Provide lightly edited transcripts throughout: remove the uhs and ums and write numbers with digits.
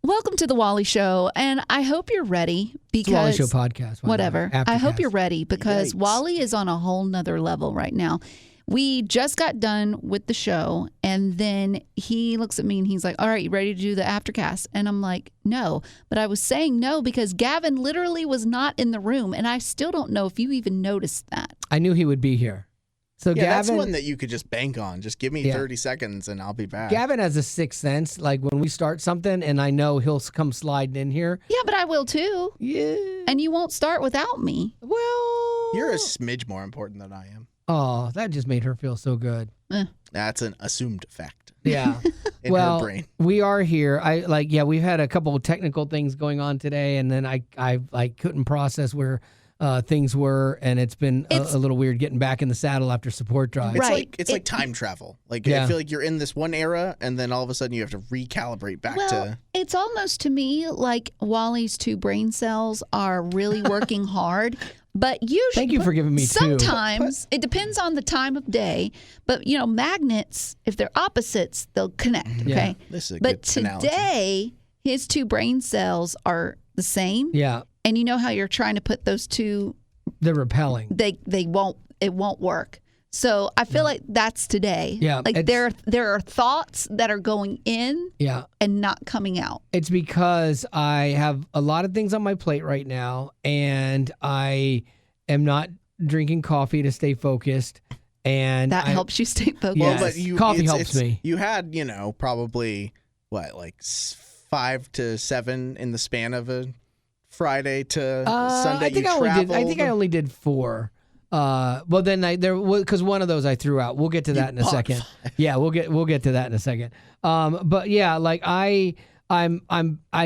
Welcome to the Wally Show, and I hope you're ready because it's the Wally Show podcast. Whatever. I hope you're ready because Yikes. Wally is on a whole nother level right now. We just got done with the show, and then he looks at me and he's like, "All right, you ready to do the Aftercast?" And I'm like, "No," but I was saying no because Gavin literally was not in the room, and I still don't know if you even noticed that. I knew he would be here. So Yeah, that's Gavin, one that you could just bank on. Just give me 30 seconds and I'll be back. Gavin has a sixth sense. Like when we start something, and I know he'll come sliding in here. Yeah, but I will too. Yeah. And you won't start without me. Well, You're a smidge more important than I am. Oh, that just made her feel so good. That's an assumed fact. Yeah. In well, her brain. we are here. We've had a couple of technical things going on today, and then I couldn't process where things were, and it's been a little weird getting back in the saddle after support drive. Right. It's like time travel. Like Yeah. I feel like you're in this one era, and then all of a sudden you have to recalibrate back to. It's almost to me like Wally's two brain cells are really working hard. But usually, Thank you for giving me two. Sometimes it depends on the time of day. But magnets, if they're opposites, they'll connect. Okay, This is a but good analogy. today his two brain cells are the same. Yeah. And you know how you're trying to put those two, They're repelling. it won't work. So I feel like that's today. Yeah, like there are thoughts that are going in Yeah. and not coming out. It's because I have a lot of things on my plate right now, and I am not drinking coffee to stay focused. And That helps you stay focused. Yes. Well, but Coffee helps me. You had, probably like 5 to 7 in the span of a Friday to Sunday. I think I only did 4. Well, then because one of those I threw out. We'll get to that in a second. 5. Yeah, we'll get to that in a second. But yeah, like I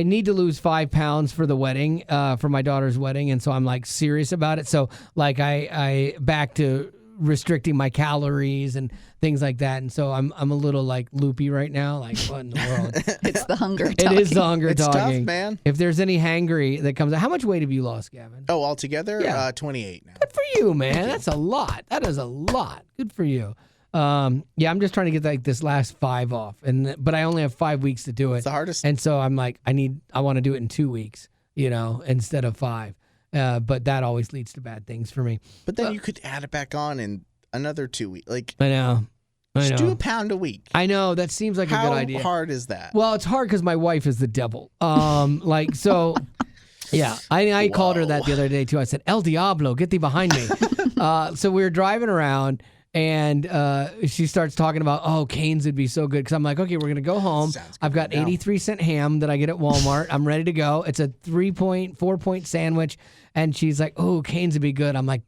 need to lose 5 pounds for the wedding, for my daughter's wedding, and so I'm like serious about it. So like I back to restricting my calories and things like that, and so I'm a little like loopy right now. Like what in the world? It's the hunger It talking. is the hunger It's talking. tough, man. If there's any hangry that comes out, how much weight have you lost, Gavin? Oh, altogether, Yeah. 28 now. Good for you, man. That's a lot. That is a lot. Good for you. Yeah, I'm just trying to get like this last 5 off, but I only have 5 weeks to do it. It's the hardest. And so I'm like, I want to do it in 2 weeks, instead of 5. But that always leads to bad things for me. But then you could add it back on in another 2 weeks. Like, I know. just do a pound a week. I know. That seems like a good idea. How hard is that? Well, it's hard because my wife is the devil. So, yeah, I called her that the other day too. I said, "El Diablo, get thee behind me." So we were driving around, and she starts talking about, "Oh, Cane's would be so good." Because I'm like, "Okay, we're gonna go home. Sounds good I've got now. 83-cent ham that I get at Walmart. I'm ready to go. It's a 4-point sandwich." And she's like, "Oh, Cane's would be good." I'm like,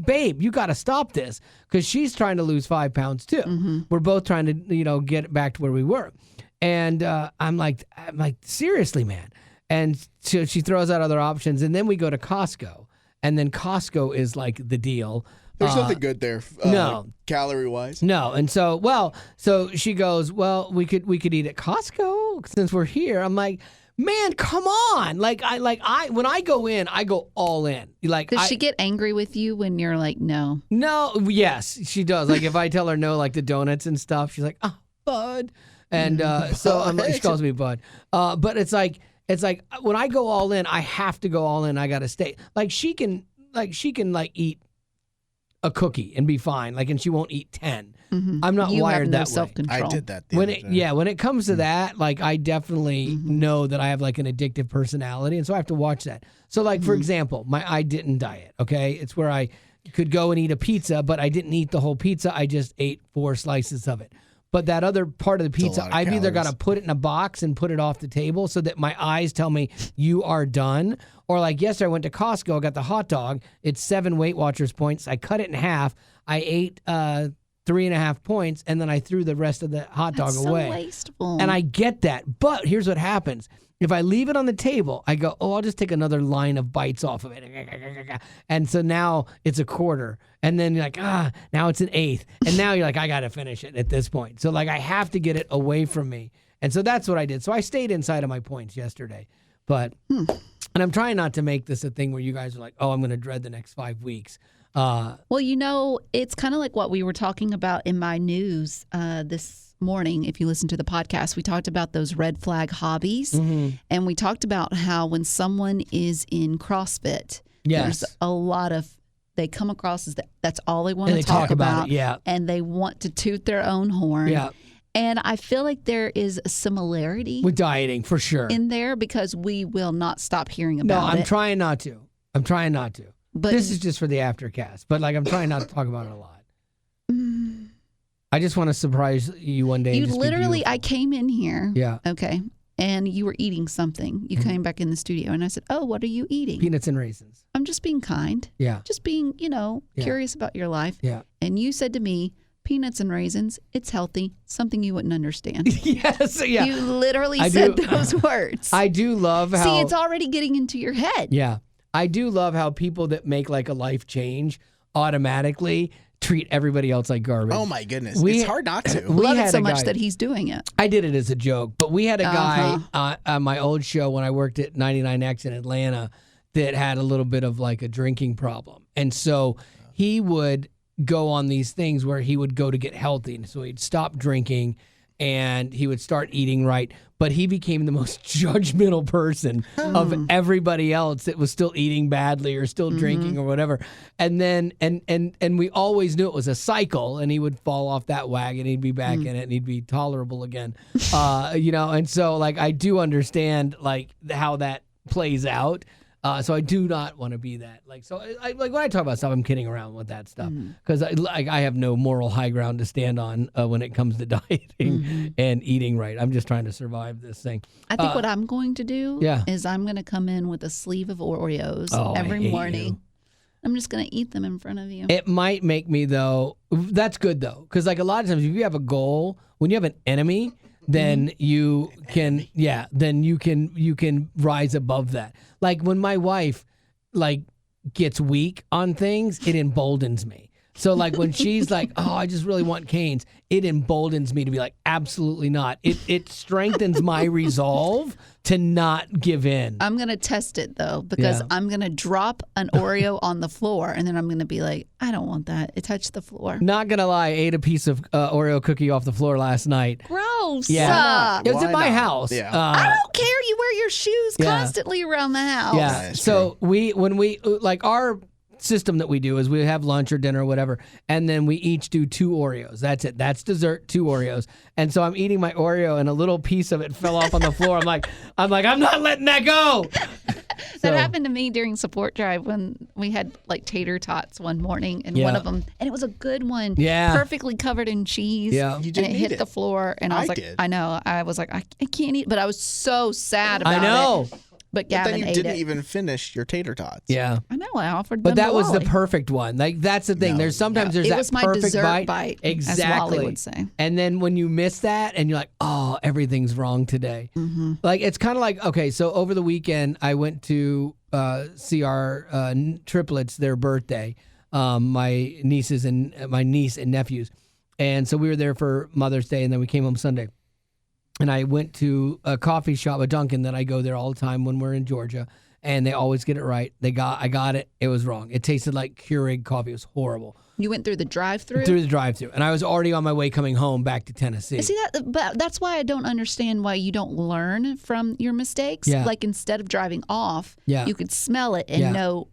"Babe, you got to stop this," because she's trying to lose 5 pounds too. Mm-hmm. We're both trying to, get back to where we were. And I'm like, seriously, man. And so she throws out other options, and then we go to Costco, and then Costco is like the deal. There's nothing good there. no. Calorie wise. No, and so she goes, "Well, we could eat at Costco since we're here." I'm like, "Man, come on!" Like when I go in, I go all in. Like, Does she get angry with you when you're like, no? No, yes, she does. Like if I tell her no, like the donuts and stuff, she's like, "Oh, bud," and so I'm like, she calls me bud. But it's like when I go all in, I have to go all in. I got to stay. Like she can eat a cookie and be fine. Like, and she won't eat 10. Mm-hmm. I'm not you wired have no that way. self-control. I did that. When it comes to that, like I definitely know that I have like an addictive personality, and so I have to watch that. So like for example, my I didn't diet. Okay, it's where I could go and eat a pizza, but I didn't eat the whole pizza. I just ate 4 slices of it. But that other part of the pizza, lot of I've either got calories. to put it in a box and put it off the table so that my eyes tell me you are done. Or like yesterday, I went to Costco, I got the hot dog. It's 7 Weight Watchers points. I cut it in half. I ate 3.5 points, and then I threw the rest of the hot dog That's away. so wasteful. And I get that. But here's what happens. If I leave it on the table, I go, "Oh, I'll just take another line of bites off of it." And so now it's a quarter. And then you're like, now it's an eighth. And now you're like, I got to finish it at this point. So like I have to get it away from me. And so that's what I did. So I stayed inside of my points yesterday. But, and I'm trying not to make this a thing where you guys are like, "Oh, I'm going to dread the next 5 weeks." Well, it's kind of like what we were talking about in my news this morning, if you listen to the podcast, we talked about those red flag hobbies. And we talked about how when someone is in CrossFit, there's a lot of, they come across as that's all they want to talk about. And they want to toot their own horn. And I feel like there is a similarity with dieting, for sure, in there, because we will not stop hearing about it. No, I'm trying not to. But this is just for the Aftercast. But like, I'm trying not to talk about it a lot. I just want to surprise you one day. You literally, I came in here. Yeah. Okay. And you were eating something. You came back in the studio, and I said, "Oh, what are you eating?" Peanuts and raisins. I'm just being kind. Yeah. Just being, curious about your life. Yeah. And you said to me, "Peanuts and raisins, it's healthy, something you wouldn't understand." Yes. Yeah. You literally said those words. I do love how. See, it's already getting into your head. Yeah. I do love how people that make like a life change automatically treat everybody else like garbage. Oh my goodness. It's hard not to. Love it so much that he's doing it. I did it as a joke, but we had a guy on my old show when I worked at 99X in Atlanta that had a little bit of like a drinking problem. And so he would go on these things where he would go to get healthy. So he'd stop drinking and he would start eating right. But he became the most judgmental person of everybody else that was still eating badly or still drinking or whatever. And then and we always knew it was a cycle, and he would fall off that wagon, he'd be back in it, and he'd be tolerable again. And so like I do understand like how that plays out. So I do not want to be that. Like, so I like when I talk about stuff, I'm kidding around with that stuff because I have no moral high ground to stand on when it comes to dieting and eating right. I'm just trying to survive this thing. I think what I'm going to do is I'm going to come in with a sleeve of Oreos every morning. I'm just going to eat them in front of you. It might make me though. That's good though, because like a lot of times if you have a goal, when you have an enemy, then you can you can rise above that. Like when my wife like gets weak on things, it emboldens me. So like when she's like, "Oh, I just really want canes," it emboldens me to be like, "Absolutely not." It strengthens my resolve to not give in. I'm going to test it though, because I'm going to drop an Oreo on the floor and then I'm going to be like, "I don't want that. It touched the floor." Not going to lie, I ate a piece of Oreo cookie off the floor last night. Gross. Yeah. It was at my house. Yeah. I don't care. You wear your shoes constantly around the house. Yeah. So when we like our system that we do is we have lunch or dinner or whatever, and then we each do 2 Oreos. That's it. That's dessert, 2 Oreos. And so I'm eating my Oreo and a little piece of it fell off on the floor. I'm like, I'm not letting that go. That happened to me during support drive when we had like tater tots one morning, and one of them, and it was a good one, perfectly covered in cheese. Yeah, and it hit the floor, and I was like, I know, I was like, I can't eat, but I was so sad about it. I know. But Gavin then you ate didn't it. even finish your tater tots. Yeah. I know. I offered them But that to was Wally. the perfect one. Like that's the thing. No, there's sometimes there's it that was my perfect dessert bite. exactly, as Wally would say. And then when you miss that and you're like, "Oh, everything's wrong today." Like it's kind of like, okay, so over the weekend I went to see our triplets, their birthday, my niece and nephews. And so we were there for Mother's Day, and then we came home Sunday. And I went to a coffee shop, a Dunkin' that I go there all the time when we're in Georgia, and they always get it right. I got it. It was wrong. It tasted like Keurig coffee. It was horrible. You went through the drive-through? Through the drive-through. And I was already on my way coming home back to Tennessee. See, but that's why I don't understand why you don't learn from your mistakes. Yeah. Like instead of driving off, Yeah. you could smell it and know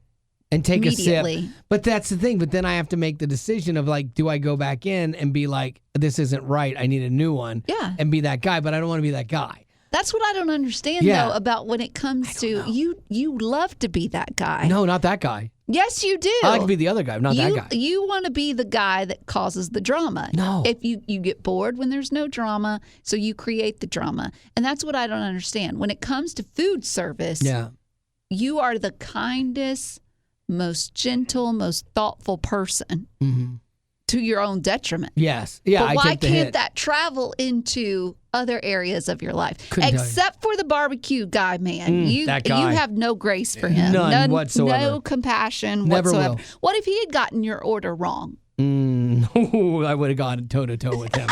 and take a immediately. sip. But that's the thing. But then I have to make the decision of like, do I go back in and be like, this isn't right, I need a new one. Yeah. And be that guy, but I don't want to be that guy. That's what I don't understand though about when it comes to you love to be that guy. No, not that guy. Yes, you do. I like to be the other guy, not that guy. You want to be the guy that causes the drama. No. If you get bored when there's no drama, so you create the drama. And that's what I don't understand. When it comes to food service, you are the kindest, most gentle, most thoughtful person to your own detriment. Yes. Yeah, but why I take the can't hit. that travel into other areas of your life? Couldn't tell you. Except for the barbecue guy, man. that guy. You have no grace for him. None whatsoever. No compassion Never whatsoever. will. What if he had gotten your order wrong? I would have gone toe-to-toe with him.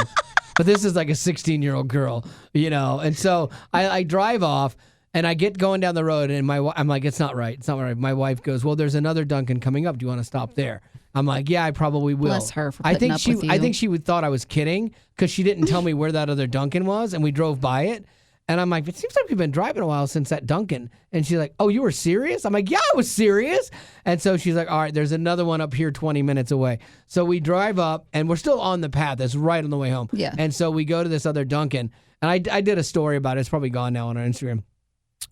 But this is like a 16-year-old girl, and so I drive off, And I get going down the road, and I'm like, it's not right. It's not right. My wife goes, well, there's another Dunkin' coming up. Do you want to stop there? I'm like, yeah, I probably will. Bless her for putting up with you. I think she would thought I was kidding because she didn't tell me where that other Dunkin' was, and we drove by it. And I'm like, it seems like we've been driving a while since that Dunkin'. And she's like, oh, you were serious? I'm like, yeah, I was serious. And so she's like, all right, there's another one up here 20 minutes away. So we drive up, and we're still on the path. That's right on the way home. Yeah. And so we go to this other Dunkin'. And I did a story about it. It's probably gone now on our Instagram.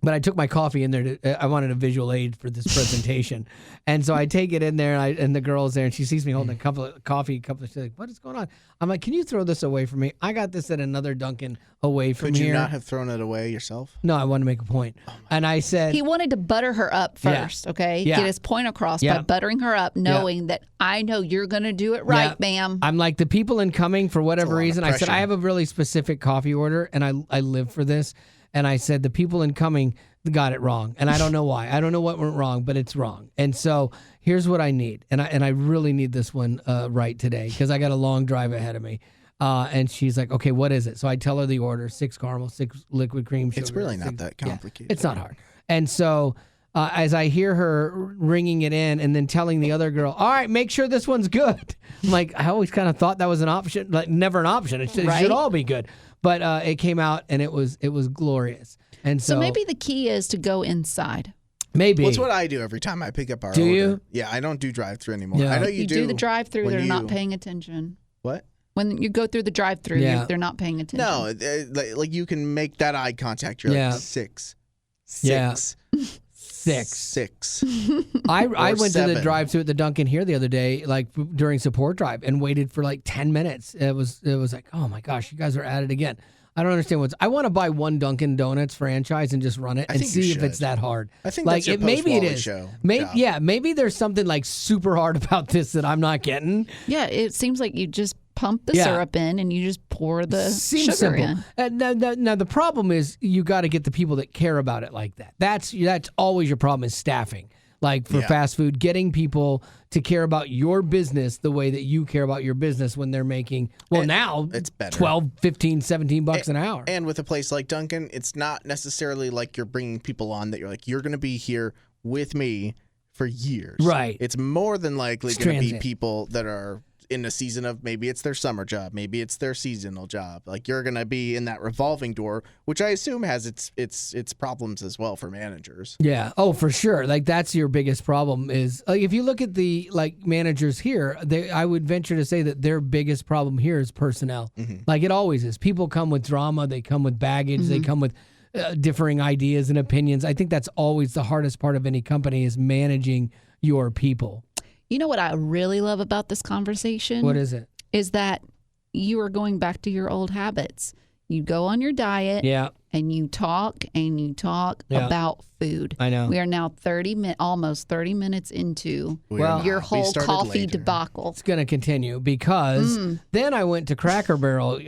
But I took my coffee in there. I wanted a visual aid for this presentation. And so I take it in there, and the girl's there, and she sees me holding a cup of coffee. She's like, what is going on? I'm like, can you throw this away from me? I got this at another Dunkin' away from here. Could you not have thrown it away yourself? No, I wanted to make a point. And I said... He wanted to butter her up first, okay? Yeah. Get his point across by buttering her up, knowing that I know you're going to do it right, ma'am. I'm like, the people incoming, for whatever reason, I said, pressure. I have a really specific coffee order, and I live for this. And I said, the people incoming got it wrong. And I don't know why. I don't know what went wrong, but it's wrong. And so here's what I need. And I really need this one right today because I got a long drive ahead of me. And she's like, okay, what is it? So I tell her the order, 6 caramel, 6 liquid cream sugar. It's really not that complicated. Yeah, it's not hard. And so as I hear her ringing it in and then telling the other girl, all right, make sure this one's good. I'm like, I always kind of thought that was an option, like never an option. It should all be good. But it came out and it was glorious. And so maybe the key is to go inside. Maybe. Well, it's what I do every time I pick up our order. Do you? Yeah, I don't do drive-through anymore. Yeah. I know You do the drive-through, when they're you- not paying attention. What? When you go through the drive-through, they're not paying attention. No, like you can make that eye contact. You're like 6. Yeah. 6. I went to the 7. drive-through at the Dunkin' here the other day, like during support drive, and waited for like 10 minutes. It was like, oh my gosh, you guys are at it again. I don't understand I want to buy one Dunkin' Donuts franchise and just run it and see if it's that hard. I think like that's your maybe it post-Wally is. show job. Maybe there's something like super hard about this that I'm not getting. Yeah, it seems like you just pump the syrup in and you just pour the Seems sugar simple. in. Now the problem is you got to get the people that care about it like that. That's always your problem is staffing. Like for fast food, getting people to care about your business the way that you care about your business when they're making, now it's better. 12, 15, 17 bucks an hour. And with a place like Dunkin', it's not necessarily like you're bringing people on that you're like, you're going to be here with me for years. Right. It's more than likely going to be Transient. people that are in a season of maybe it's their summer job, maybe it's their seasonal job. Like you're going to be in that revolving door, which I assume has its problems as well for managers. Yeah. Oh, for sure. Like that's your biggest problem is like if you look at the like managers here, I would venture to say that their biggest problem here is personnel. Mm-hmm. Like it always is. People come with drama. They come with baggage. They come with differing ideas and opinions. I think that's always the hardest part of any company is managing your people. You know what I really love about this conversation? What is it? Is that you are going back to your old habits. You go on your diet and you talk about food. I know. We are now almost 30 minutes into your whole coffee debacle. It's going to continue because then I went to Cracker Barrel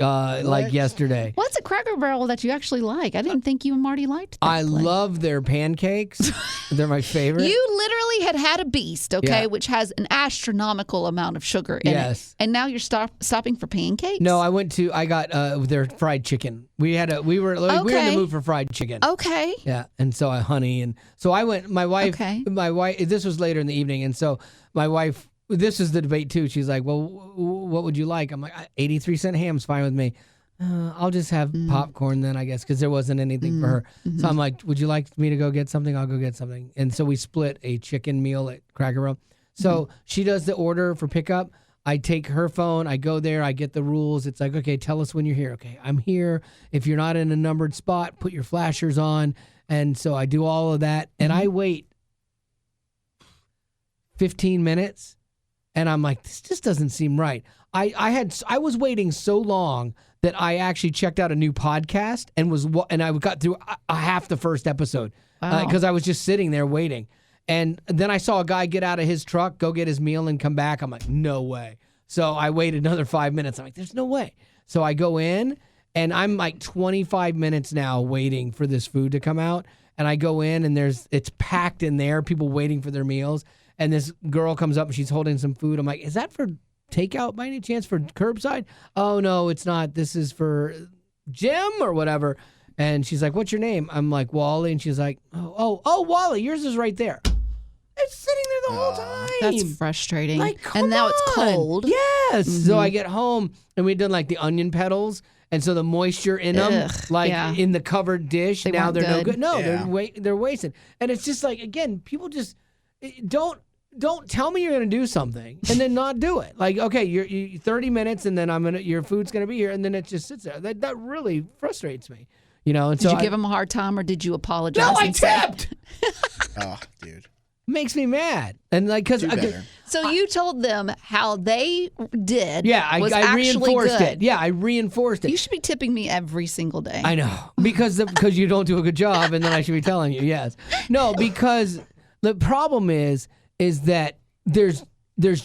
like yesterday. What's a Cracker Barrel that you actually like? I didn't think you and Marty liked that I place. love their pancakes. They're my favorite. You literally had a beast, okay, which has an astronomical amount of sugar in it. And now you're stopping for pancakes? No, I got their fried chicken. We were in the mood for fried chicken. Okay. Yeah, and so honey, and so I went. My wife. This was later in the evening, and so my wife. This is the debate too. She's like, "Well, what would you like?" I'm like, "83-cent ham's fine with me. I'll just have popcorn then, I guess, because there wasn't anything for her." So I'm like, "Would you like me to go get something? I'll go get something." And so we split a chicken meal at Cracker Barrel. So she does the order for pickup. I take her phone, I go there, I get the rules. It's like, okay, tell us when you're here. Okay, I'm here. If you're not in a numbered spot, put your flashers on. And so I do all of that. And I wait 15 minutes. And I'm like, this just doesn't seem right. I was waiting so long that I actually checked out a new podcast and I got through a half the first episode because I was just sitting there waiting. And then I saw a guy get out of his truck, go get his meal, and come back. I'm like, no way. So I waited another 5 minutes. I'm like, there's no way. So I go in, and I'm like 25 minutes now waiting for this food to come out. And I go in, and it's packed in there, people waiting for their meals. And this girl comes up, and she's holding some food. I'm like, is that for takeout by any chance, for curbside? Oh, no, it's not. This is for Jim or whatever. And she's like, "What's your name?" I'm like, "Wally." And she's like, "Oh, Wally, yours is right there." It's sitting there the whole time. That's frustrating. Like, come and now it's on. cold. Yes. So I get home and we've done like the onion petals. And so the moisture in them, in the covered dish, now weren't they're no good. good. No, Yeah. they're wasted. And it's just like, again, people just don't tell me you're going to do something and then not do it. Like, okay, you're 30 minutes and then your food's going to be here, and then it just sits there. That really frustrates me. And Did you give him a hard time, or did you apologize? No, I and say- tipped. Oh, dude. Makes me mad. And like, because Do better. So you told them how they did. I was I actually reinforced good. it. Yeah, I reinforced it. You should be tipping me every single day. I know, because you don't do a good job, and then I should be telling you. Yes, no, because the problem is that there's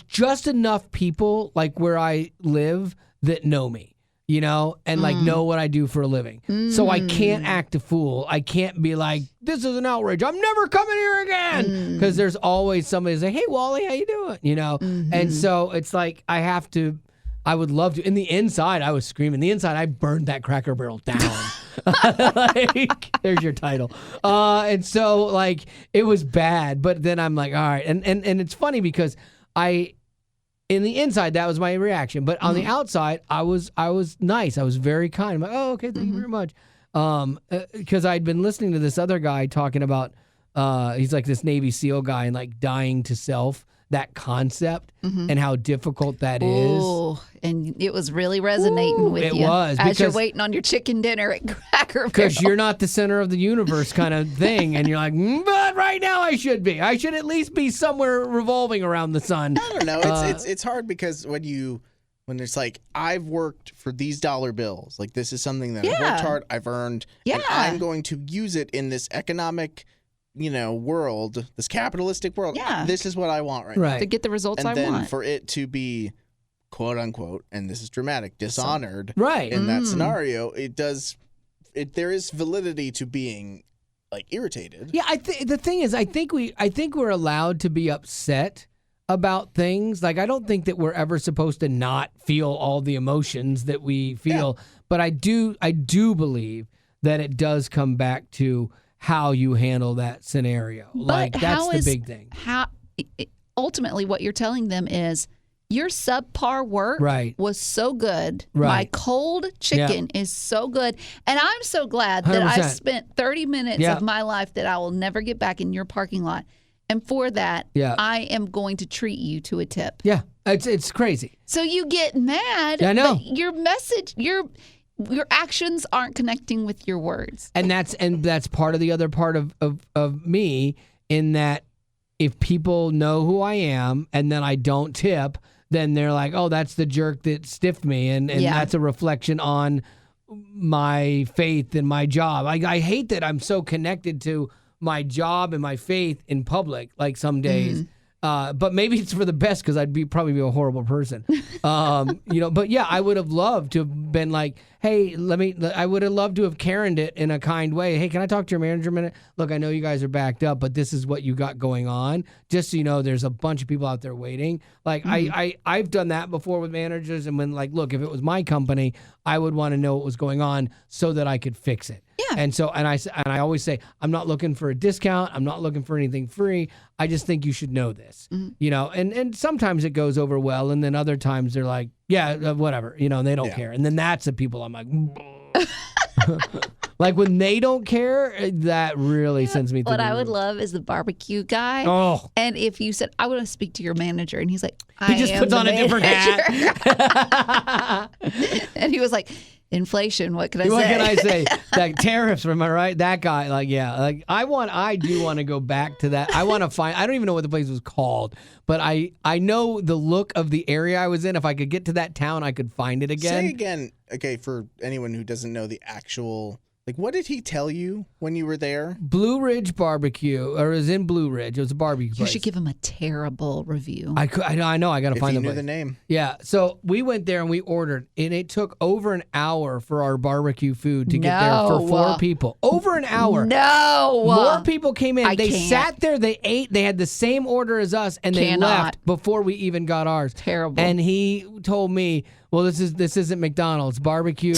just enough people like where I live that know me, and like know what I do for a living. So I can't act a fool. I can't be like, this is an outrage, I'm never coming here again, because there's always somebody who's like, hey, Wally, how you doing? And so it's like I would love to. In the inside, I was screaming. The inside, I burned that Cracker Barrel down. Like, there's your title. And so like it was bad, but then I'm like, all right. And it's funny because in the inside, that was my reaction. But on the outside, I was nice. I was very kind. I'm like, oh, okay, thank you very much. Because I'd been listening to this other guy talking about, he's like this Navy SEAL guy and like dying to self, that concept and how difficult that is. Oh, and it was really resonating with it you. was, as you're because- waiting on your chicken dinner at Cracker Barrel. Because you're not the center of the universe kind of thing. And you're like, but right now I should be. I should at least be somewhere revolving around the sun. I don't know. It's hard because when it's like, I've worked for these dollar bills, like this is something that I've worked hard, I've earned, and I'm going to use it in this economic, world, this capitalistic world. Yeah. This is what I want right Right. to get the results now. I And then want. for it to be, quote unquote, and this is dramatic, dishonored Right. in that scenario, there is validity to being like irritated. Yeah, the thing is, I think we're allowed to be upset about things. Like, I don't think that we're ever supposed to not feel all the emotions that we feel. But I do believe that it does come back to how you handle that scenario. Like, that's the big thing. Ultimately, what you're telling them is your subpar work was so good. Right. My cold chicken is so good. And I'm so glad that I 100%. spent 30 minutes of my life that I will never get back in your parking lot. And for that, I am going to treat you to a tip. Yeah, it's crazy. So you get mad. Yeah, I know. But your message, your actions aren't connecting with your words. And that's part of the other part of me, in that if people know who I am and then I don't tip, then they're like, oh, that's the jerk that stiffed me. And that's a reflection on my faith in my job. I hate that I'm so connected to my job and my faith in public, like some days. But maybe it's for the best, because I'd probably be a horrible person. But yeah, I would have loved to have been like, hey, I would have loved to have Karen'd it in a kind way. Hey, can I talk to your manager a minute? Look, I know you guys are backed up, but this is what you got going on. Just so you know, there's a bunch of people out there waiting. Like, I've done that before with managers, and when like, look, if it was my company, I would want to know what was going on so that I could fix it. Yeah. And so, and I always say, I'm not looking for a discount. I'm not looking for anything free. I just think you should know this, and sometimes it goes over well. And then other times they're like, yeah, whatever, and they don't care. And then that's the people I'm like, like when they don't care, that really sends me through. What the I would roof. love is the barbecue guy. Oh. And if you said, I want to speak to your manager, and he's like, He just puts on a different hat. And he was like, inflation, what can I say? What can I say? Like tariffs, am I right? That guy, like, yeah. Like I do want to go back to that. I want to find, I don't even know what the place was called, but I know the look of the area I was in. If I could get to that town, I could find it again. Say again, okay, for anyone who doesn't know the actual, like, what did he tell you when you were there? Blue Ridge Barbecue, or it was in Blue Ridge. It was a barbecue place. You should give him a terrible review. I know. I got to find If you knew place. the name. Yeah. So we went there and we ordered, and it took over an hour for our barbecue food to get there for 4 people. Over an hour. No. More people came in. I They can't. sat there. They ate. They had the same order as us, and they Cannot. left before we even got ours. Terrible. And he told me, well, this isn't McDonald's. Barbecue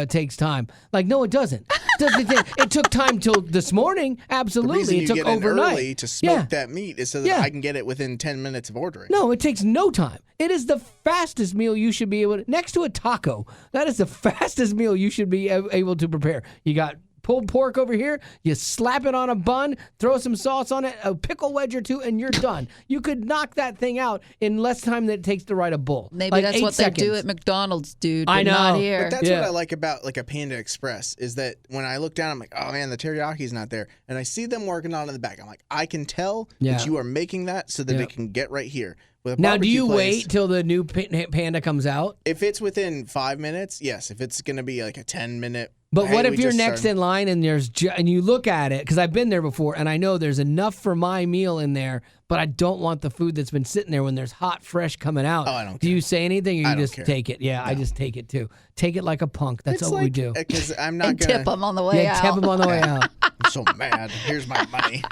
takes time. Like, no, it doesn't. It took time till this morning. Absolutely, it took overnight. Early to smoke that meat is so that I can get it within 10 minutes of ordering. No, it takes no time. It is the fastest meal you should be able to, next to a taco. That is the fastest meal you should be able to prepare. You got pulled pork over here, you slap it on a bun, throw some sauce on it, a pickle wedge or two, and you're done. You could knock that thing out in less time than it takes to write a bowl. Maybe like that's 8 what seconds. they do at McDonald's, dude. But I know. not here. But that's what I like about like a Panda Express is that when I look down, I'm like, oh man, the teriyaki is not there, and I see them working on it in the back. I'm like, I can tell that you are making that so that it can get right here. Now, do you wait till the new Panda comes out? If it's within 5 minutes, yes. If it's going to be like a 10-minute. But what if you're next in line and and you look at it, because I've been there before, and I know there's enough for my meal in there, but I don't want the food that's been sitting there when there's hot, fresh coming out. Oh, I don't care. Do you say anything, or you just care. take it? Yeah, no. I just take it too. Take it like a punk. That's what we do. Because I'm not and gonna tip them on the way out. Tip them on the way out. I'm so mad. Here's my money.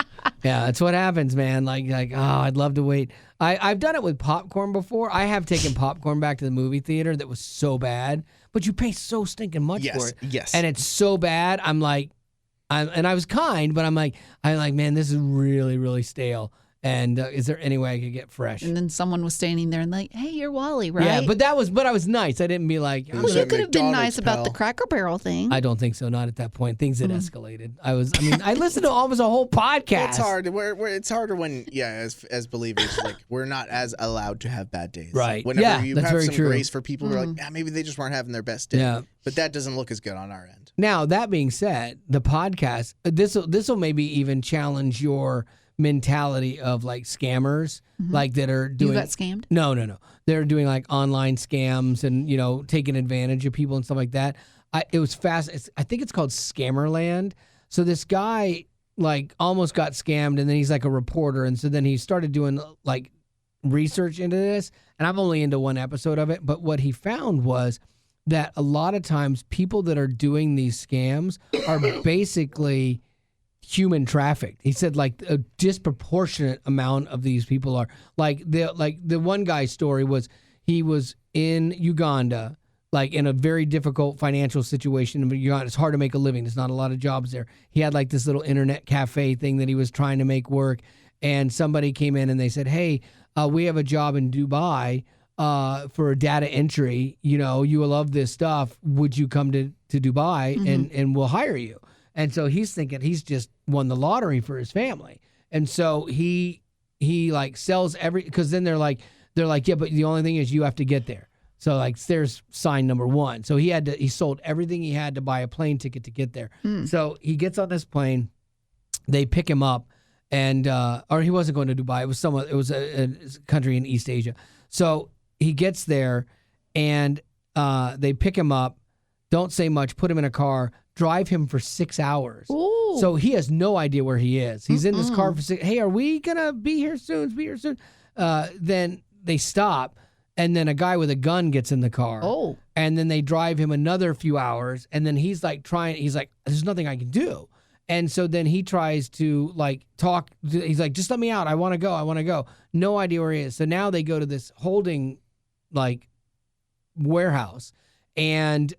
Yeah, that's what happens, man. Like, oh, I'd love to wait. I've done it with popcorn before. I have taken popcorn back to the movie theater that was so bad, but you pay so stinking much for it. Yes. And it's so bad. And I was kind, but I'm like, man, this is really, really stale. And is there any way I could get fresh? And then someone was standing there and like, hey, you're Wally, right? Yeah, but I was nice. I didn't be like. Well, you could have been nice about the Cracker Barrel thing. I don't think so. Not at that point. Things had escalated. I listened to almost a whole podcast. It's hard. It's harder when, as believers, like we're not as allowed to have bad days. Right. Whenever you that's have very some true. grace for people who are like, maybe they just weren't having their best day. Yeah. But that doesn't look as good on our end. Now, that being said, the podcast, this will maybe even challenge your mentality of like scammers, like that are doing. You got scammed? No. They're doing like online scams and taking advantage of people and stuff like that. It was fast. I think it's called Scammerland. So this guy like almost got scammed, and then he's like a reporter, and so then he started doing like research into this. And I'm only into one episode of it, but what he found was that a lot of times people that are doing these scams are basically human trafficked. He said like a disproportionate amount of these people are like the one guy's story was he was in Uganda, like in a very difficult financial situation. In Uganda, it's hard to make a living. There's not a lot of jobs there. He had like this little internet cafe thing that he was trying to make work, and somebody came in and they said, hey, we have a job in Dubai for data entry. You will love this stuff. Would you come to Dubai and we'll hire you? And so he's thinking he's just won the lottery for his family. And so he like sells because then they're like, yeah, but the only thing is you have to get there. So like there's sign number one. So he sold everything he had to buy a plane ticket to get there. So he gets on this plane, they pick him up, and or he wasn't going to Dubai. It was a country in East Asia. So he gets there, and they pick him up, don't say much, put him in a car, drive him for 6 hours. Ooh. So he has no idea where he is. He's in this car for 6. Hey, are we gonna be here soon? Then they stop, and then a guy with a gun gets in the car. Oh. And then they drive him another few hours, and then he's like, there's nothing I can do. And so then he tries to like talk. He's like, just let me out. I want to go. No idea where he is. So now they go to this holding like warehouse, and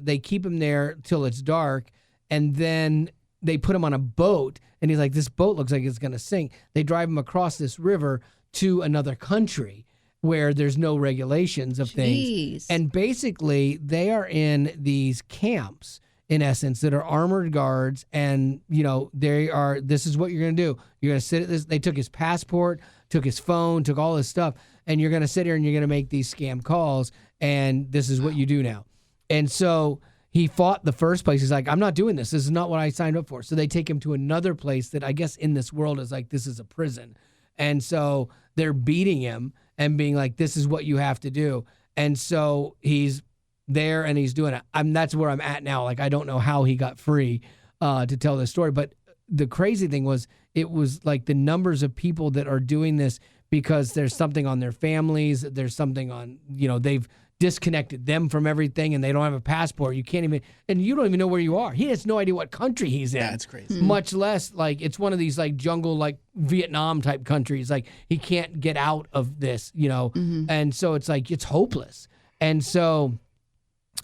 they keep him there till it's dark, and then they put him on a boat, and he's like, this boat looks like it's going to sink. They drive him across this river to another country where there's no regulations of things. And basically they are in these camps, in essence, that are armored guards, and this is what you're going to do. You're going to sit at this. They took his passport, took his phone, took all his stuff, and you're going to sit here and you're going to make these scam calls, and this is what you do now. And so he fought the first place. He's like, I'm not doing this. This is not what I signed up for. So they take him to another place that I guess in this world is like, this is a prison. And so they're beating him and being like, this is what you have to do. And so he's there and he's doing it. That's where I'm at now. Like, I don't know how he got free to tell this story. But the crazy thing was, it was like the numbers of people that are doing this because there's something on their families. There's something on, they've disconnected them from everything, and they don't have a passport. You can't even, and you don't even know where you are. He has no idea what country he's in. That's crazy. Much less like it's one of these like jungle, like Vietnam type countries. Like he can't get out of this, And so it's like, it's hopeless. And so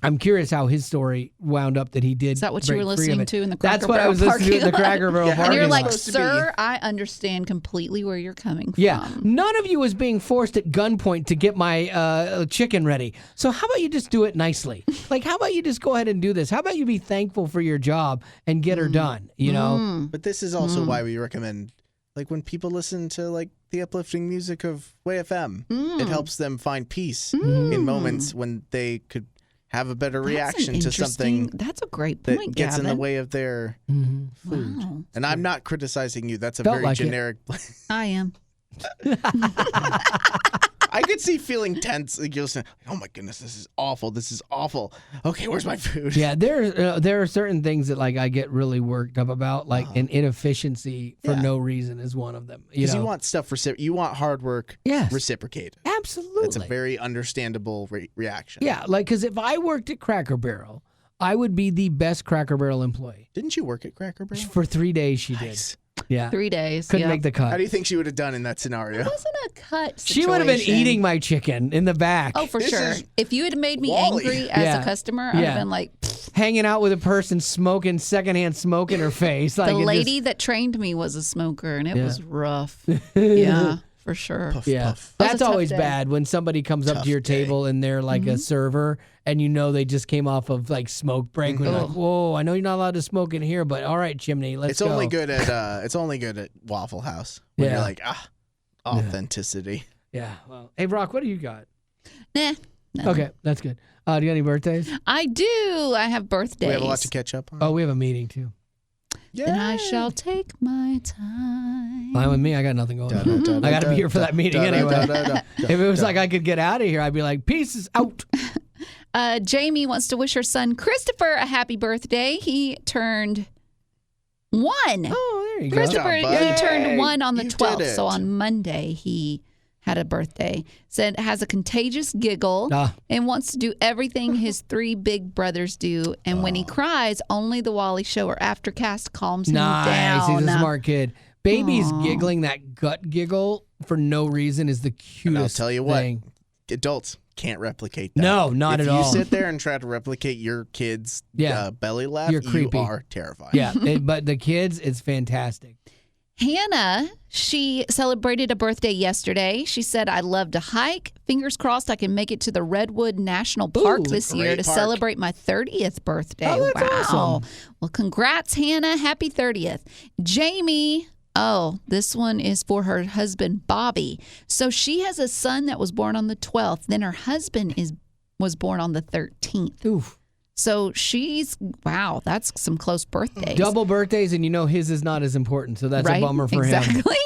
I'm curious how his story wound up that he did. Is that what you were listening to in the Cracker That's what I Barrel was listening to in the Cracker Barrel parking lot. And you're like, Supposed to sir, I understand completely where you're coming from. Yeah, none of you is being forced at gunpoint to get my chicken ready. So how about you just do it nicely? Like, how about you just go ahead and do this? How about you be thankful for your job and get her done, you know? But this is also why we recommend, like, when people listen to, like, the uplifting music of Way FM, it helps them find peace in moments when they could have a better reaction to something. That's a great point, that gets Gavin. in the way of their food. Wow. And I'm not criticizing you. That's a Felt very like generic. I am. I could see feeling tense. Like you're listening, oh my goodness, this is awful. This is awful. Okay, where's my food? Yeah, there are certain things that like I get really worked up about, like an inefficiency for no reason is one of them. Because you want stuff you want hard work reciprocated. Absolutely. That's a very understandable reaction. Yeah, like because if I worked at Cracker Barrel, I would be the best Cracker Barrel employee. Didn't you work at Cracker Barrel? For 3 days she Nice. did. Yeah. 3 days. Couldn't make the cut. How do you think she would have done in that scenario? It wasn't a cut situation. She would have been eating my chicken in the back. Oh, for This sure. is If you had made me Wally. angry as a customer, I'd have been like, Hanging out with a person smoking secondhand smoke in her face. Like, the and lady that trained me was a smoker, and it was rough. For sure. Puff, Yeah, puff. That was that's a tough always day. bad when somebody comes up Tough to your day. table and they're like a server, and you know they just came off of like smoke break. When you're like, whoa, I know you're not allowed to smoke in here, but all right, chimney, let's go. Only good at it's only good at Waffle House. When you're like, authenticity. Yeah. Well, hey, Brock, what do you got? Nah. No. Okay, that's good. Do you got any birthdays? I do. I have birthdays. We have a lot to catch up on. Oh, we have a meeting too. Then I shall take my time. Fine with me. I got nothing going on. I got to be here for that meeting anyway. If it was like I could get out of here, I'd be like, peace out. Jamie wants to wish her son Christopher a happy birthday. He turned 1. Oh, there you go. Christopher, Good job, bud. he turned 1 on the You did 12th. So it. on Monday, he had a birthday. Said has a contagious giggle and wants to do everything his 3 big brothers do. And when he cries, only the Wally show or Aftercast calms him down. He's a smart kid. Babies giggling, that gut giggle for no reason is the cutest And I'll tell you what, thing. adults can't replicate that. No, not at all. If you sit there and try to replicate your kid's belly laugh, You're creepy. you are terrified. Yeah, but the kids, it's fantastic. Hannah, she celebrated a birthday yesterday. She said, I love to hike. Fingers crossed I can make it to the Redwood National Park this year great to park. celebrate my 30th birthday. Oh, that's wow. awesome. Well, congrats, Hannah. Happy 30th. Jamie, this one is for her husband, Bobby. So she has a son that was born on the 12th. Then her husband was born on the 13th. Oof. So that's some close birthdays. Double birthdays, and you know his is not as important, so that's a bummer for him. Exactly.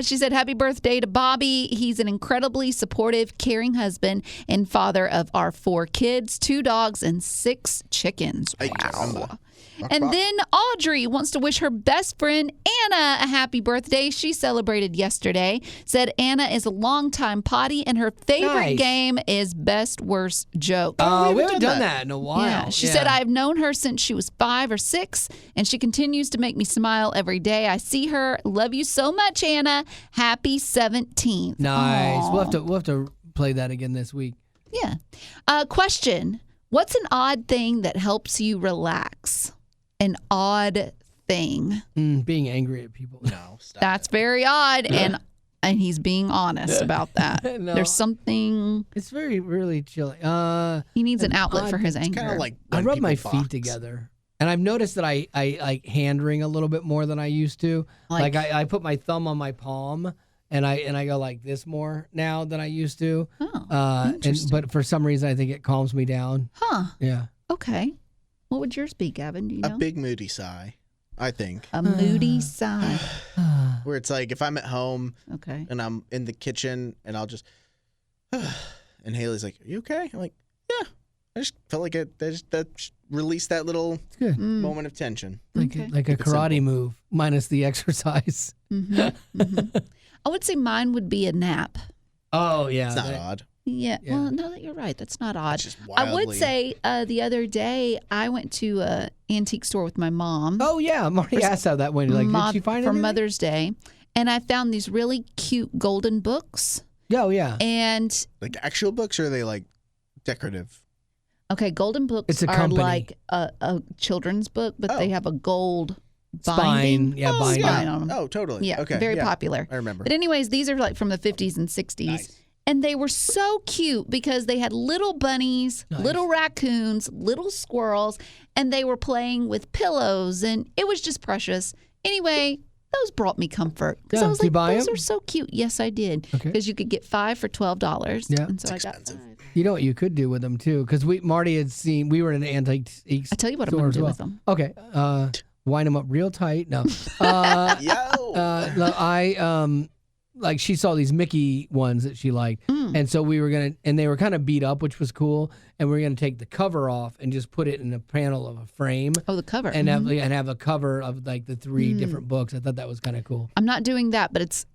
She said, happy birthday to Bobby. He's an incredibly supportive, caring husband and father of our 4 kids, 2 dogs, and 6 chickens. Wow. And then Audrey wants to wish her best friend Anna a happy birthday. She celebrated yesterday. Said Anna is a longtime potty and her favorite game is best worst joke. Oh, we haven't done that in a while. Yeah. She said, I've known her since she was 5 or 6, and she continues to make me smile every day I see her. Love you so much, Anna. Happy 17th. Nice. Aww. We'll have to play that again this week. Yeah. Question. What's an odd thing that helps you relax? An odd thing. Being angry at people. No, stop. That's very odd, and he's being honest about that. No. There's something. It's really chilly. He needs an outlet for his anger. Kind of like I when rub my people feet box. together. And I've noticed that I like hand wring a little bit more than I used to. Like I put my thumb on my palm and I go like this more now than I used to. Oh, but for some reason I think it calms me down. Huh. Yeah. Okay. What would yours be, Gavin? Do you know? A big moody sigh, I think. A moody sigh. Where it's like if I'm at home Okay. and I'm in the kitchen and I'll just, and Haley's like, "Are you okay?" I'm like, "Yeah." I just felt like that released that little It's good. moment of tension. Like Okay. like a karate move minus the exercise. I would say mine would be a nap. Oh yeah. It's not odd. Yeah. Yeah. Well, no, you're right. That's not odd. It's just I would wildly- say the other day I went to an antique store with my mom. Oh yeah. Marty asked how that went. Like, did she find for anything? Mother's Day, and I found these really cute golden books. Oh yeah. And Like actual books, or are they like decorative. Okay, golden books It's a are company. like a children's book, but they have a gold Spine. binding. Yeah, binding. Spine on them. Oh, totally. Yeah, Okay. very yeah, popular. I remember. But anyways, these are like from the 50s and 60s. Nice. And they were so cute because they had little bunnies, Nice. little raccoons, little squirrels, and they were playing with pillows, and it was just precious. Anyway, those brought me comfort because Yeah, I was did you like, buy those them? are so cute. Yes, I did. Okay. Because you could get 5 for $12. Yeah. And so It's I got expensive. 5. You know what you could do with them too, because Marty had seen. We were in an antique I tell you what I'm store going as to do well. with them. Okay, wind them up real tight. No, Yo. like she saw these Mickey ones that she liked, and so we were gonna, and they were kind of beat up, which was cool, and we were gonna take the cover off and just put it in a panel of a frame, Oh, the cover. and have a cover of like the 3 different books. I thought that was kind of cool. I'm not doing that, but it's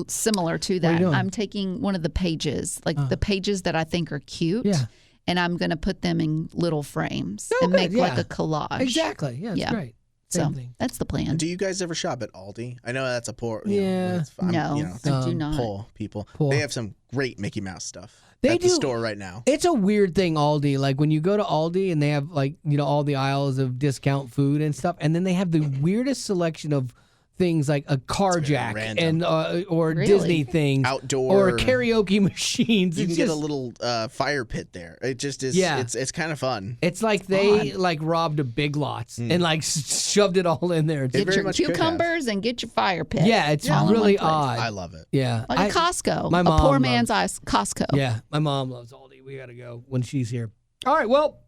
similar to are you that. doing? I'm taking one of the pages, like the pages that I think are cute, Yeah. and I'm going to put them in little frames Oh, and good, make like yeah. a collage. Exactly. Yeah, it's Yeah. great. So Same thing. that's the plan. Do you guys ever shop at Aldi? I know that's a poor. Yeah. No, I do not. Poor people. Poor. They have some great Mickey Mouse stuff They at the do. store right now. It's a weird thing, Aldi. Like when you go to Aldi and they have like, all the aisles of discount food and stuff, and then they have the weirdest selection of things like a car It's very jack random. and or Really? Disney things Outdoor. or karaoke machines. You It's can get a just- little fire pit there. It just is. Yeah. It's kind of fun. It's like they like robbed a Big Lots and like shoved it all in there. It's- It Get very your much could have. cucumbers and get your fire pit. yeah, it's All in really one place. odd. I love it. Yeah, Like a Costco. my a mom poor loves- man's Costco. Yeah, my mom loves Aldi. We gotta go when she's here. All right, well.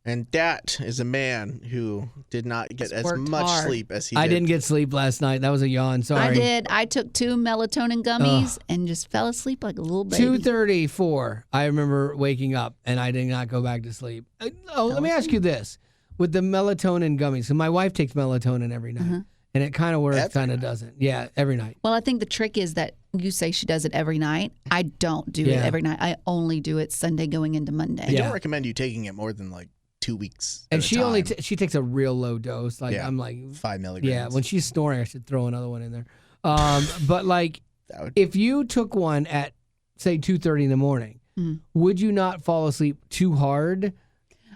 And that is a man who did not get as worked much hard. sleep as he I did. didn't get sleep last night. That was a yawn. Sorry. I did. I took 2 melatonin gummies and just fell asleep like a little baby. 2:34. I remember waking up and I did not go back to sleep. Let me ask you this: with the melatonin gummies, so my wife takes melatonin every night, and it kind of works, Every kind of night? doesn't. Yeah, every night. Well, I think the trick is that you say she does it every night. I don't do Yeah. it every night. I only do it Sunday going into Monday. I Yeah. don't recommend you taking it more than like 2 weeks. And at a she time. only she takes a real low dose. Like Yeah. I'm like, 5 milligrams. yeah. When she's snoring, I should throw another one in there. But like, That would, if you took one at say 2:30 in the morning, would you not fall asleep too hard?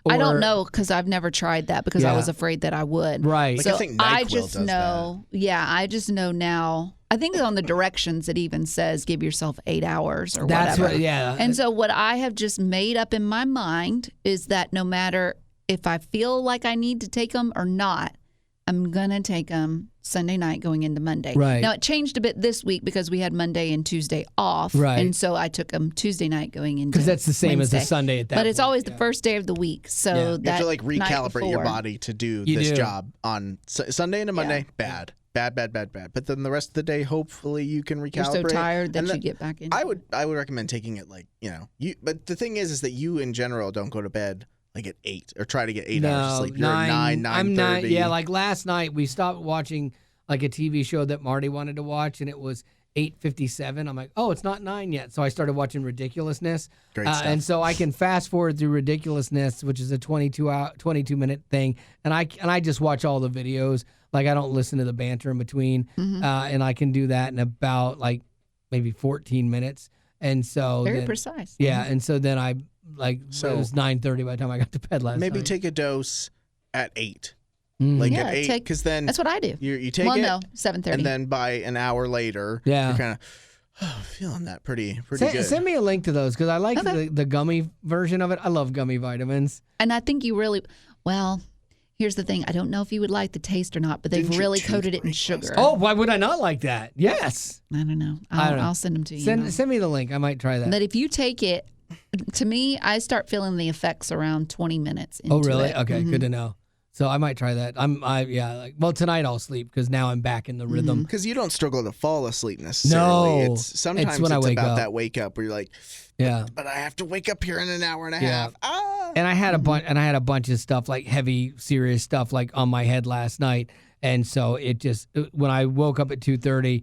I don't Or- know because I've never tried that because I Yeah. was afraid that I would. Right. Like, So I think I NyQuil just does know. Yeah, I just know now. I think on the directions it even says give yourself 8 hours or That's whatever. what. Yeah. And so what I have just made up in my mind is that no matter if I feel like I need to take them or not, I'm going to take them Sunday night going into Monday. Right. Now, it changed a bit this week because we had Monday and Tuesday off. Right. And so I took them Tuesday night going into Because that's the same Wednesday. as a Sunday at that But it's point, always yeah. the first day of the week. So Yeah. You you that have to like night recalibrate your before- body to do You this do. job on Sunday into Monday. Bad. But then the rest of the day, hopefully you can recalibrate. You're so tired that And you then get back in. I would recommend taking it like you. But the thing is that you in general don't go to bed like at 8 or try to get 8 hours of sleep. You're at 9, 9:30. I'm 9. Yeah, like last night we stopped watching like a TV show that Marty wanted to watch, and it was 8:57. I'm like, oh, it's not 9 yet. So I started watching Ridiculousness. Great stuff. And so I can fast forward through Ridiculousness, which is a 22-minute thing, and I just watch all the videos. Like I don't listen to the banter in between, and I can do that in about like maybe 14 minutes. And so Very then, precise. yeah, and so then I it So- was 9:30 by the time I got to bed last Maybe night. take a dose at 8. Mm. Like Yeah, at 8, because then That's what I do. you take Well, it, no, 7:30. and then by an hour later, Yeah. you're kind of feeling that pretty Send, good. send me a link to those because I like Okay. the gummy version of it. I love gummy vitamins. And I think you really, well, here's the thing. I don't know if you would like the taste or not, but they've Didn't you really coated it in toothbrush last sugar. night? Oh, why would I not like that? Yes. I don't know. I don't know. I'll send them to you. Send me the link. I might try that. That if you take it, to me, I start feeling the effects around 20 minutes into Oh, really? it. Okay, good to know. So I might try that. Well, tonight I'll sleep because now I'm back in the rhythm. Because you don't struggle to fall asleep necessarily. No. Sometimes It's when I wake about up. that wake up where you're like, Yeah. but I have to wake up here in an hour and a Yeah. half. Ah. And I had a bunch of stuff like heavy, serious stuff like on my head last night, and so it just when I woke up at 2:30,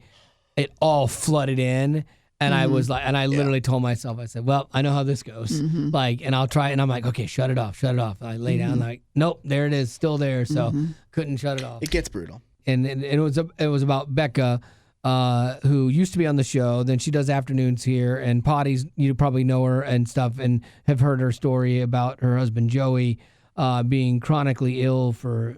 it all flooded in, and I was like, and I literally told myself, I said, well, I know how this goes, like, and I'll try, and I'm like, okay, shut it off. And I lay down, like, nope, there it is, still there, so couldn't shut it off. It gets brutal. And it was about Becca. who used to be on the show. Then she does afternoons here, and Potty's, you probably know her and stuff, and have heard her story about her husband Joey being chronically ill for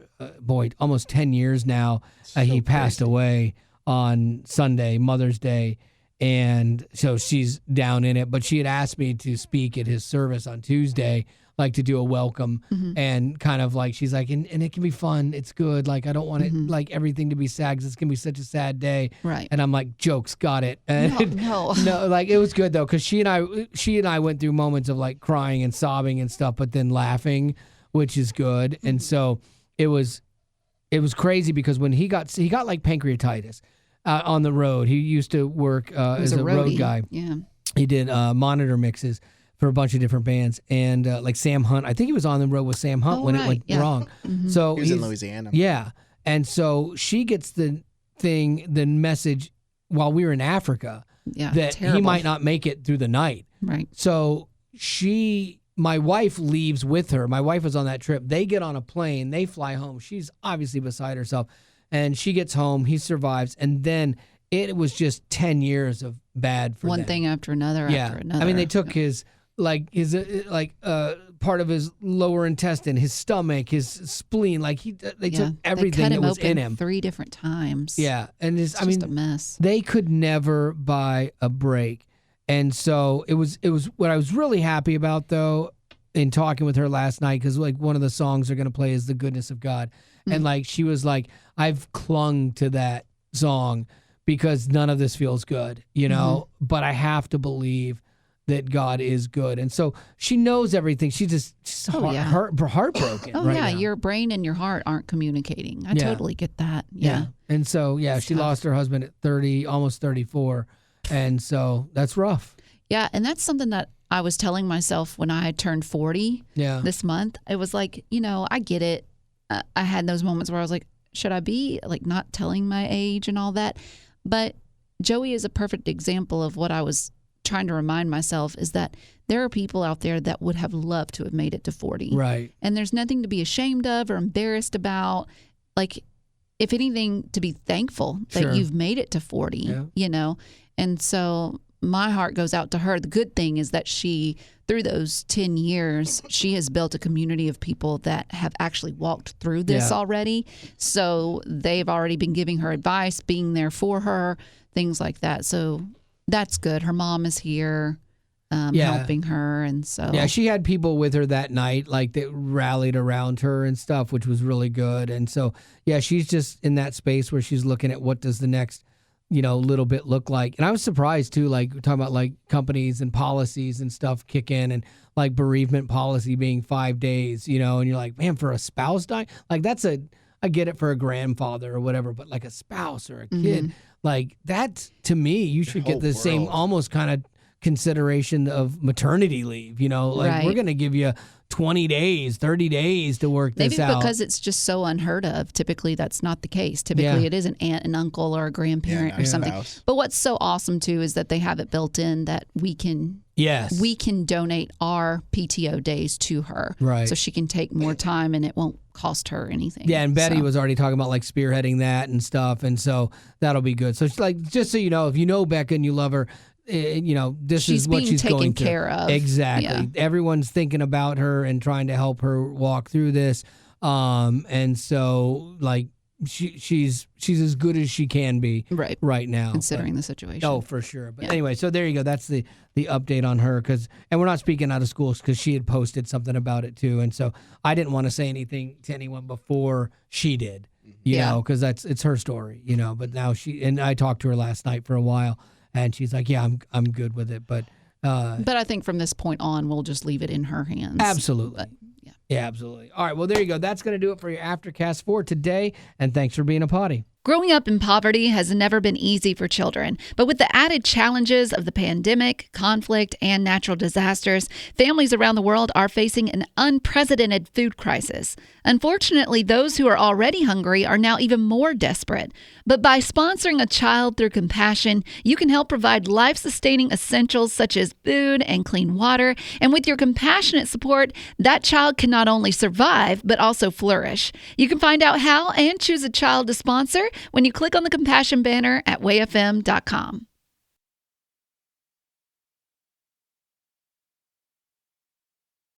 almost 10 years now. He passed away on Sunday, Mother's Day, and so she's down in it. But she had asked me to speak at his service on Tuesday, like to do a welcome, and kind of like, she's like, and it can be fun. It's good. Like, I don't want it like everything to be sad, 'cause it's gonna be such a sad day. Right. And I'm like, jokes, got it. And No. no, like it was good though, because she and I went through moments of like crying and sobbing and stuff, but then laughing, which is good. And so it was crazy, because when he got like pancreatitis on the road. He used to work as a road guy. Yeah. He did monitor mixes for a bunch of different bands, and like Sam Hunt. I think he was on the road with Sam Hunt when it went wrong. So he was in Louisiana. Yeah, and so she gets the message while we were in Africa that he might not make it through the night. Right. So my wife leaves with her. My wife was on that trip. They get on a plane. They fly home. She's obviously beside herself, and she gets home. He survives, and then it was just 10 years of bad for them. One thing after another after another. I mean, they took his part of his lower intestine, his stomach, his spleen. Like they took everything that was in him 3 different times. Yeah, and it's just a mess. They could never buy a break, and so it was. What I was really happy about, though, in talking with her last night, because like one of the songs they're gonna play is "The Goodness of God," and like she was like, I've clung to that song because none of this feels good, you know. But I have to believe that God is good, and so she knows everything. She's heartbroken. Oh right yeah, now. your brain and your heart aren't communicating. I totally get that. Yeah. And so she lost her husband at 30, almost 34, and so that's rough. Yeah, and that's something that I was telling myself when I had turned 40 this month. It was like, I get it. I had those moments where I was like, should I be like not telling my age and all that? But Joey is a perfect example of what I was trying to remind myself, is that there are people out there that would have loved to have made it to 40. Right. And there's nothing to be ashamed of or embarrassed about. Like, if anything, to be thankful that you've made it to 40, And so my heart goes out to her. The good thing is that she, through those 10 years, she has built a community of people that have actually walked through this already. So they've already been giving her advice, being there for her, things like that. So that's good. Her mom is here helping her. And so. Yeah, she had people with her that night, like that rallied around her and stuff, which was really good. And so, she's just in that space where she's looking at what does the next little bit look like. And I was surprised too, like we're talking about like companies and policies and stuff kick in, and like bereavement policy being 5 days, and you're like, man, for a spouse dying, like I get it for a grandfather or whatever, but like a spouse or a kid, like that, to me, you should get the same almost kind of consideration of maternity leave, we're going to give you 20 days, 30 days to work this out. Maybe because it's just so unheard of. Typically, that's not the case. Typically, it is an aunt and uncle or a grandparent or something. But what's so awesome, too, is that they have it built in that we can donate our PTO days to her. Right. So she can take more time and it won't cost her anything. Yeah, and Betty was already talking about like spearheading that and stuff. And so that'll be good. So like, just so you know, if you know Becca and you love her, this is what she's going through. She's being taken care of. Exactly. Yeah. Everyone's thinking about her and trying to help her walk through this. And so like she's as good as she can be right now, considering the situation. Oh, for sure. But anyway, so there you go. That's the update on her, and we're not speaking out of school because she had posted something about it too, and so I didn't want to say anything to anyone before she did, you know, because it's her story, But now I talked to her last night for a while. And she's like, yeah, I'm good with it. But I think from this point on, we'll just leave it in her hands. Absolutely. But, yeah, absolutely. All right, well, there you go. That's going to do it for your Aftercast for today. And thanks for being a potty. Growing up in poverty has never been easy for children, but with the added challenges of the pandemic, conflict, and natural disasters, families around the world are facing an unprecedented food crisis. Unfortunately, those who are already hungry are now even more desperate. But by sponsoring a child through compassion, you can help provide life-sustaining essentials such as food and clean water. And with your compassionate support, that child can not only survive, but also flourish. You can find out how and choose a child to sponsor when you click on the compassion banner at wayfm.com.